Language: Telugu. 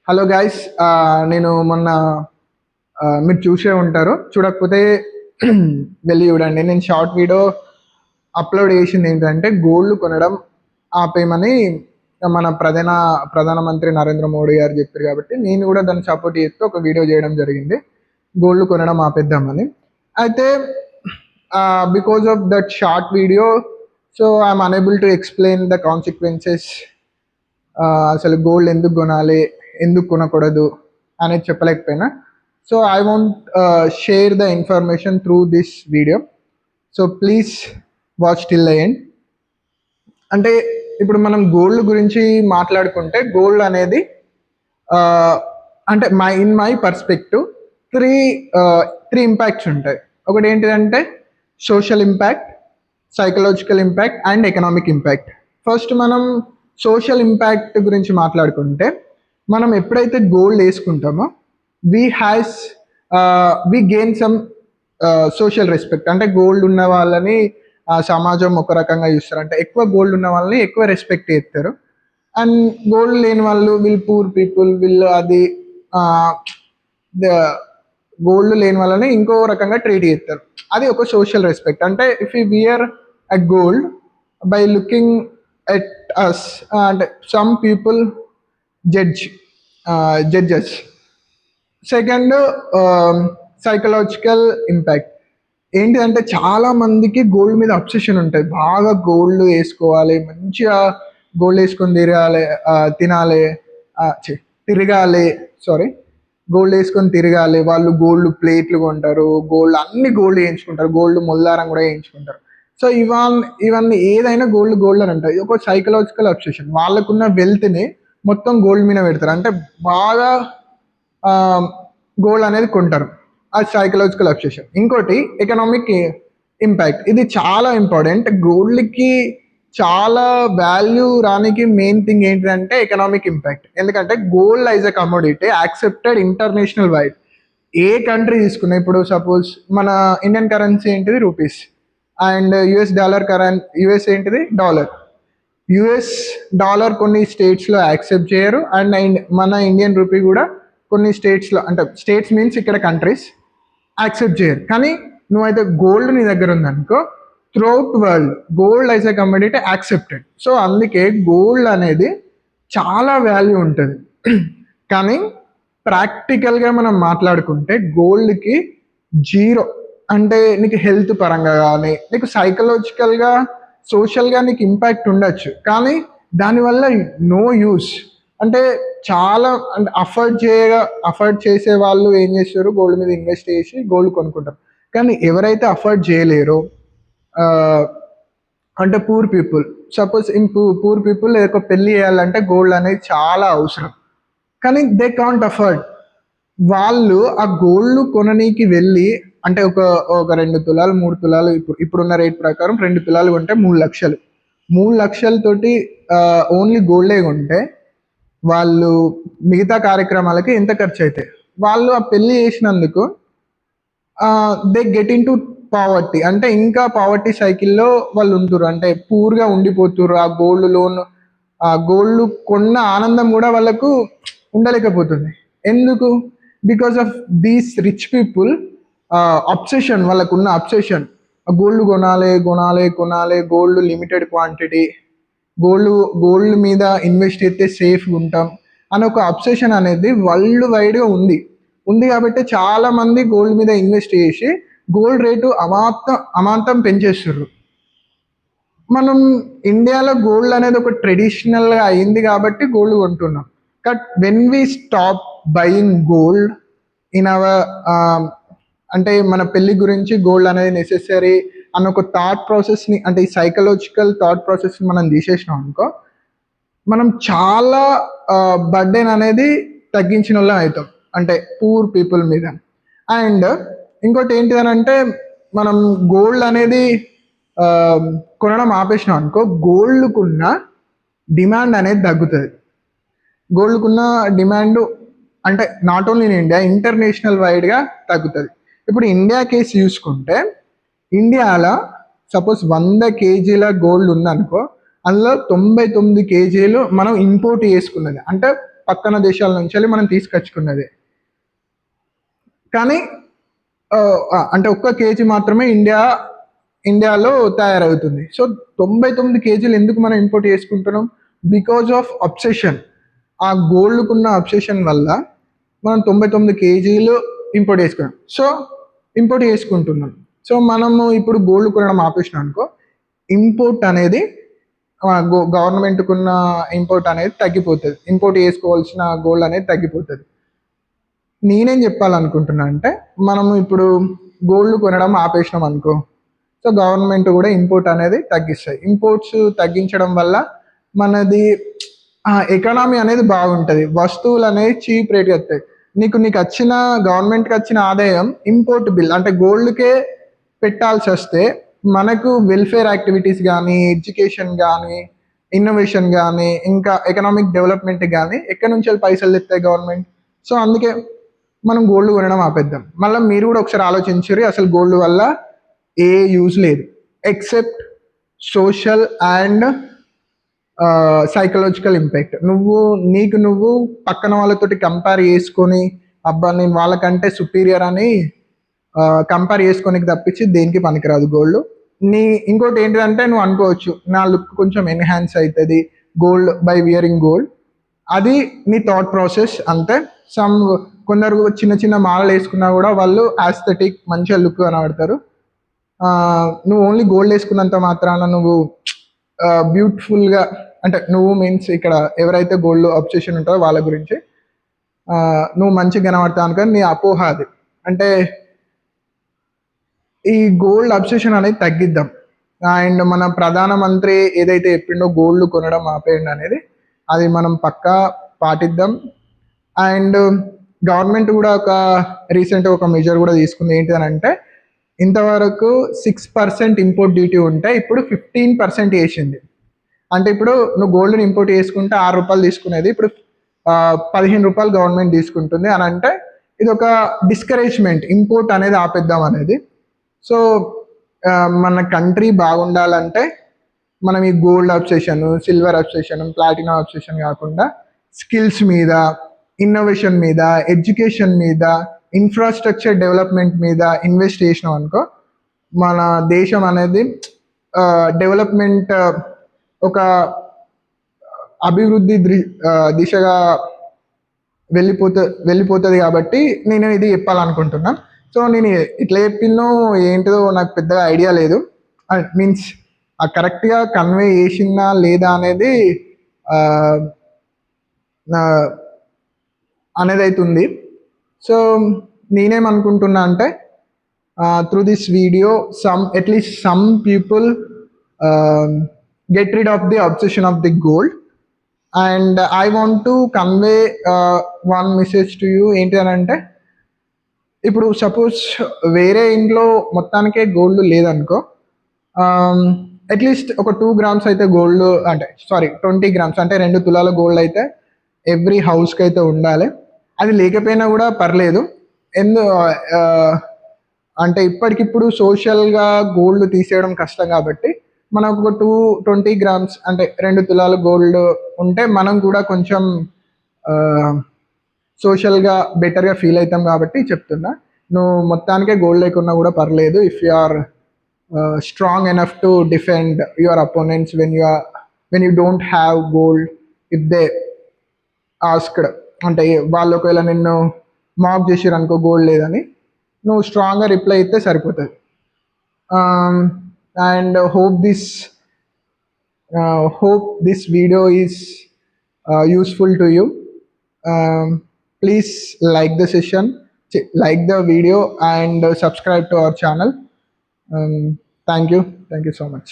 Hello guys. నేను మొన్న మీరు చూసే ఉంటారు. చూడకపోతే వెళ్ళి చూడండి. నేను షార్ట్ వీడియో అప్లోడ్ చేసింది ఏంటంటే గోల్డ్ కొనడం ఆపేయమని మన ప్రధానమంత్రి నరేంద్ర మోడీ గారు చెప్పారు. కాబట్టి నేను కూడా దాన్ని సపోర్ట్ చేస్తూ ఒక వీడియో చేయడం జరిగింది, గోల్డ్ కొనడం ఆపేద్దామని. అయితే because of that short video, so I'm unable to explain the consequences. అసలు గోల్డ్ ఎందుకు కొనాలి, ఎందుకు కొనకూడదు అనేది చెప్పలేకపోయినా. So I want share the information through this video. So please watch till the end. అంటే ఇప్పుడు మనం గోల్డ్ గురించి మాట్లాడుకుంటే గోల్డ్ అనేది అంటే in my perspective three three impacts ఉంటాయి. ఒకటి ఏంటిదంటే social impact, psychological impact and economic impact. First మనం సోషల్ ఇంపాక్ట్ గురించి మాట్లాడుకుంటే, మనం ఎప్పుడైతే గోల్డ్ వేసుకుంటామో వి గెయిన్ సమ్ సోషల్ రెస్పెక్ట్. అంటే గోల్డ్ ఉన్న వాళ్ళని సమాజం ఒక రకంగా చూస్తారు. అంటే ఎక్కువ గోల్డ్ ఉన్న వాళ్ళని ఎక్కువ రెస్పెక్ట్ చేస్తారు. అండ్ గోల్డ్ లేని వాళ్ళు పూర్ పీపుల్, అది గోల్డ్ లేని వాళ్ళని ఇంకో రకంగా ట్రీట్ చేస్తారు. అది ఒక సోషల్ రెస్పెక్ట్. అంటే if you wear a gold by looking at us, అంటే some people judges. Second, psychological impact. ఏంటిదంటే చాలా మందికి గోల్డ్ మీద అబ్సెషన్ ఉంటుంది. బాగా గోల్డ్ వేసుకోవాలి, మంచిగా గోల్డ్ వేసుకొని తినాలి, తిరగాలి, గోల్డ్ వేసుకొని తిరగాలి. వాళ్ళు గోల్డ్ ప్లేట్లు కొంటారు, గోల్డ్ అన్ని గోల్డ్ వేయించుకుంటారు, గోల్డ్ మొల్లారం కూడా వేయించుకుంటారు. సో ఇవన్నీ ఏదైనా గోల్డ్ అని అంటారు. ఒక సైకలాజికల్ అబ్సెషన్. వాళ్ళకున్న వెల్త్ని మొత్తం గోల్డ్ మీద పెడతారు. అంటే బాగా గోల్డ్ అనేది కొంటారు. అది సైకలాజికల్ అబ్సెషన్. ఇంకోటి ఎకనామిక్ ఇంపాక్ట్. ఇది చాలా ఇంపార్టెంట్. గోల్డ్కి చాలా వాల్యూ రానికి మెయిన్ థింగ్ ఏంటంటే ఎకనామిక్ ఇంపాక్ట్. ఎందుకంటే gold as a commodity accepted international wide. A country తీసుకున్నా, ఇప్పుడు సపోజ్ మన ఇండియన్ కరెన్సీ ఏంటిది రూపీస్, అండ్ యుఎస్ ఏంటిది డాలర్. యుఎస్ డాలర్ కొన్ని స్టేట్స్లో యాక్సెప్ట్ చేయరు, అండ్ మన ఇండియన్ రూపీ కూడా కొన్ని స్టేట్స్లో, అంటే స్టేట్స్ మీన్స్ ఇక్కడ కంట్రీస్, యాక్సెప్ట్ చేయరు. కానీ నువ్వైతే గోల్డ్ నీ దగ్గర ఉందనుకో, throughout world gold as a commodity accepted. So అందుకే గోల్డ్ అనేది చాలా వాల్యూ ఉంటుంది. కానీ ప్రాక్టికల్గా మనం మాట్లాడుకుంటే గోల్డ్కి జీరో. అంటే నీకు హెల్త్ పరంగా కానీ, నీకు సైకలాజికల్గా, సోషల్గా నీకు ఇంపాక్ట్ ఉండొచ్చు, కానీ దానివల్ల నో యూస్. అంటే చాలా, అంటే అఫర్డ్ చేసే వాళ్ళు ఏం చేస్తారు, గోల్డ్ మీద ఇన్వెస్ట్ చేసి గోల్డ్ కొనుక్కుంటారు. కానీ ఎవరైతే అఫర్డ్ చేయలేరో, అంటే poor people, suppose poor people ఒక పెళ్ళి చేయాలంటే గోల్డ్ అనేది చాలా అవసరం, కానీ దే కాంట్ అఫర్డ్. వాళ్ళు ఆ గోల్డ్ కొననీకి వెళ్ళి, అంటే ఒక 2 తులాలు 3 తులాలు, ఇప్పుడున్న రేట్ ప్రకారం 2 తులాలు కొంటే 3 లక్షలు. 3 లక్షలతోటి ఓన్లీ గోల్డే కొంటే వాళ్ళు మిగతా కార్యక్రమాలకి ఎంత ఖర్చు అవుతాయి? వాళ్ళు ఆ పెళ్ళి చేసినందుకు they get in to poverty. అంటే ఇంకా పావర్టీ సైకిల్లో వాళ్ళు ఉంటురు, అంటే పూర్గా ఉండిపోతురు. ఆ గోల్డ్ కొన్న ఆనందం కూడా వాళ్ళకు ఉండలేకపోతుంది. ఎందుకు? Because of these rich people obsession. వాళ్ళకున్న అబ్సెషన్, గోల్డ్ కొనాలి కొనాలి కొనాలి, గోల్డ్ లిమిటెడ్ క్వాంటిటీ, గోల్డ్ మీద ఇన్వెస్ట్ చేస్తే సేఫ్గా ఉంటాం అని ఒక అబ్సెషన్ అనేది వరల్డ్ వైడ్గా ఉంది. కాబట్టి చాలా మంది గోల్డ్ మీద ఇన్వెస్ట్ చేసి గోల్డ్ రేటు అమాంతం పెంచేస్తుర్రు. మనం ఇండియాలో గోల్డ్ అనేది ఒక ట్రెడిషనల్గా అయింది కాబట్టి గోల్డ్ కొంటున్నాం. But when we stop buying gold in our, అంటే మన పెళ్లి గురించి గోల్డ్ అనేది నెసెసరీ అన్న ఒక థాట్ ప్రాసెస్ని, అంటే ఈ సైకలాజికల్ థాట్ ప్రాసెస్ని మనం తీసేసినాం అనుకో, మనం చాలా బర్డెన్ అనేది తగ్గించిన వాళ్ళం అవుతాం, అంటే పూర్ పీపుల్ మీద. అండ్ ఇంకోటి ఏంటిదని అంటే, మనం గోల్డ్ అనేది కొనడం ఆపేసినాం అనుకో, గోల్డ్కున్న డిమాండ్ అనేది తగ్గుతుంది. గోల్డ్కున్న డిమాండ్ అంటే not only in India, international వైడ్గా తగ్గుతుంది. ఇప్పుడు ఇండియా కేసు చూసుకుంటే, ఇండియాలో సపోజ్ 100 కేజీల గోల్డ్ ఉందనుకో, అందులో 99 కేజీలు మనం ఇంపోర్ట్ చేసుకున్నది. అంటే పక్కన దేశాల నుంచి వెళ్ళి మనం తీసుకొచ్చుకున్నది. కానీ అంటే ఒక్క కేజీ మాత్రమే ఇండియాలో తయారవుతుంది. సో 99 కేజీలు ఎందుకు మనం ఇంపోర్ట్ చేసుకుంటున్నాం? Because of obsession. ఆ గోల్డ్కున్న అబ్సెషన్ వల్ల మనం 99 కేజీలు ఇంపోర్ట్ చేసుకున్నాం. సో ఇంపోర్ట్ చేసుకుంటున్నాం. సో మనము ఇప్పుడు గోల్డ్ కొనడం ఆపేసినాం అనుకో, ఇంపోర్ట్ అనేది గవర్నమెంట్కున్న ఇంపోర్ట్ అనేది తగ్గిపోతుంది. ఇంపోర్ట్ చేసుకోవాల్సిన గోల్డ్ అనేది తగ్గిపోతుంది. నేనేం చెప్పాలనుకుంటున్నా అంటే, మనము ఇప్పుడు గోల్డ్ కొనడం ఆపేసినాం అనుకో, సో గవర్నమెంట్ కూడా ఇంపోర్ట్ అనేది తగ్గిస్తాయి. ఇంపోర్ట్స్ తగ్గించడం వల్ల మనది ఎకానమీ అనేది బాగుంటుంది. వస్తువులు అనేవి చీప్ రేట్కి వస్తాయి. నీకు వచ్చిన గవర్నమెంట్కి వచ్చిన ఆదాయం ఇంపోర్ట్ బిల్ అంటే గోల్డ్కే పెట్టాల్సి వస్తే, మనకు వెల్ఫేర్ యాక్టివిటీస్ కానీ, ఎడ్యుకేషన్ కానీ, ఇన్నోవేషన్ కానీ, ఇంకా ఎకనామిక్ డెవలప్మెంట్ కానీ ఎక్కడి నుంచి పైసలు తెస్తాయి గవర్నమెంట్? సో అందుకే మనం గోల్డ్ కొనడం ఆపేద్దాం. మళ్ళీ మీరు కూడా ఒకసారి ఆలోచించరు, అసలు గోల్డ్ వల్ల ఏ యూజ్ లేదు except social and psychological impact. నువ్వు పక్కన వాళ్ళతోటి కంపేర్ చేసుకొని, అబ్బా నేను వాళ్ళకంటే సుపీరియర్ అని కంపేర్ చేసుకోనికి తప్పించి దేనికి పనికిరాదు గోల్డ్. ఇంకోటి ఏంటంటే, నువ్వు అనుకోవచ్చు నా లుక్ కొంచెం ఎన్హాన్స్ అవుతుంది గోల్డ్ బై వియరింగ్ గోల్డ్. అది నీ థాట్ ప్రాసెస్ అంతే. కొందరు చిన్న చిన్న మాలలు వేసుకున్నా కూడా వాళ్ళు ఆస్థెటిక్ మంచిగా లుక్ కనబడతారు. నువ్వు ఓన్లీ గోల్డ్ వేసుకున్నంత మాత్రాన నువ్వు బ్యూటిఫుల్గా, అంటే నువ్వు మీన్స్ ఇక్కడ ఎవరైతే గోల్డ్ అబ్సెషన్ ఉంటారో వాళ్ళ గురించి నువ్వు మంచిగా కనబడతావు అనుకని నీ అపోహ అది. అంటే ఈ గోల్డ్ అబ్సెషన్ అనేది తగ్గిద్దాం. అండ్ మన ప్రధానమంత్రి ఏదైతే చెప్పిండో గోల్డ్ కొనడం ఆపేయండి అనేది, అది మనం పక్కా పాటిద్దాం. అండ్ గవర్నమెంట్ కూడా రీసెంట్గా ఒక మెజర్ కూడా తీసుకుంది. ఏంటి అని అంటే, ఇంతవరకు 6% ఇంపోర్ట్ డ్యూటీ ఉంటే ఇప్పుడు 15% వేసింది. అంటే ఇప్పుడు నువ్వు గోల్డ్ని ఇంపోర్ట్ చేసుకుంటే 6 రూపాయలు తీసుకునేది ఇప్పుడు 15 రూపాయలు గవర్నమెంట్ తీసుకుంటుంది అని అంటే, ఇది ఒక డిస్కరేజ్మెంట్, ఇంపోర్ట్ అనేది ఆపేద్దాం అనేది. సో మన కంట్రీ బాగుండాలంటే మనం ఈ gold obsession, silver obsession, platinum obsession కాకుండా స్కిల్స్ మీద, ఇన్నోవేషన్ మీద, ఎడ్యుకేషన్ మీద, ఇన్ఫ్రాస్ట్రక్చర్ డెవలప్మెంట్ మీద ఇన్వెస్ట్ చేసినాం అనుకో, మన దేశం అనేది డెవలప్మెంట్ ఒక అభివృద్ధి దిశగా వెళ్ళిపోతుంది. కాబట్టి నేను ఇది చెప్పాలనుకుంటున్నా. సో నేను ఇట్లా చెప్పినో ఏంటిదో నాకు పెద్దగా ఐడియా లేదు. మీన్స్ కరెక్ట్గా కన్వే చేసిందా లేదా అనేది అవుతుంది. సో నేనేమనుకుంటున్నా అంటే, through this video at least some people get rid of the obsession of the gold. And I want to convey one message to you. ఏంటి అని అంటే, ఇప్పుడు సపోజ్ వేరే ఇంట్లో మొత్తానికే గోల్డ్ లేదనుకో, అట్లీస్ట్ ఒక 2 grams అయితే గోల్డ్, అంటే 20 grams అంటే 2 తులాల గోల్డ్ అయితే ఎవ్రీ హౌస్కి అయితే ఉండాలి. అది లేకపోయినా కూడా పర్లేదు. అంటే ఇప్పటికిప్పుడు సోషల్గా గోల్డ్ తీసేయడం కష్టం కాబట్టి మనకు ఒక 20 grams అంటే 2 తులాల గోల్డ్ ఉంటే మనం కూడా కొంచెం సోషల్గా బెటర్గా ఫీల్ అవుతాం కాబట్టి చెప్తున్నా. నువ్వు మొత్తానికే గోల్డ్ లేకున్నా కూడా పర్లేదు, if you are strong enough to defend your opponents when you don't have gold. If they asked, అంటే వాళ్ళు ఒకవేళ నిన్ను మాక్ చేసిరు అనుకో గోల్డ్ లేదని, నువ్వు స్ట్రాంగ్గా రిప్లై ఇస్తే సరిపోతుంది. And hope this video is useful to you. Please like the session, like the video, and subscribe to our channel. Thank you so much.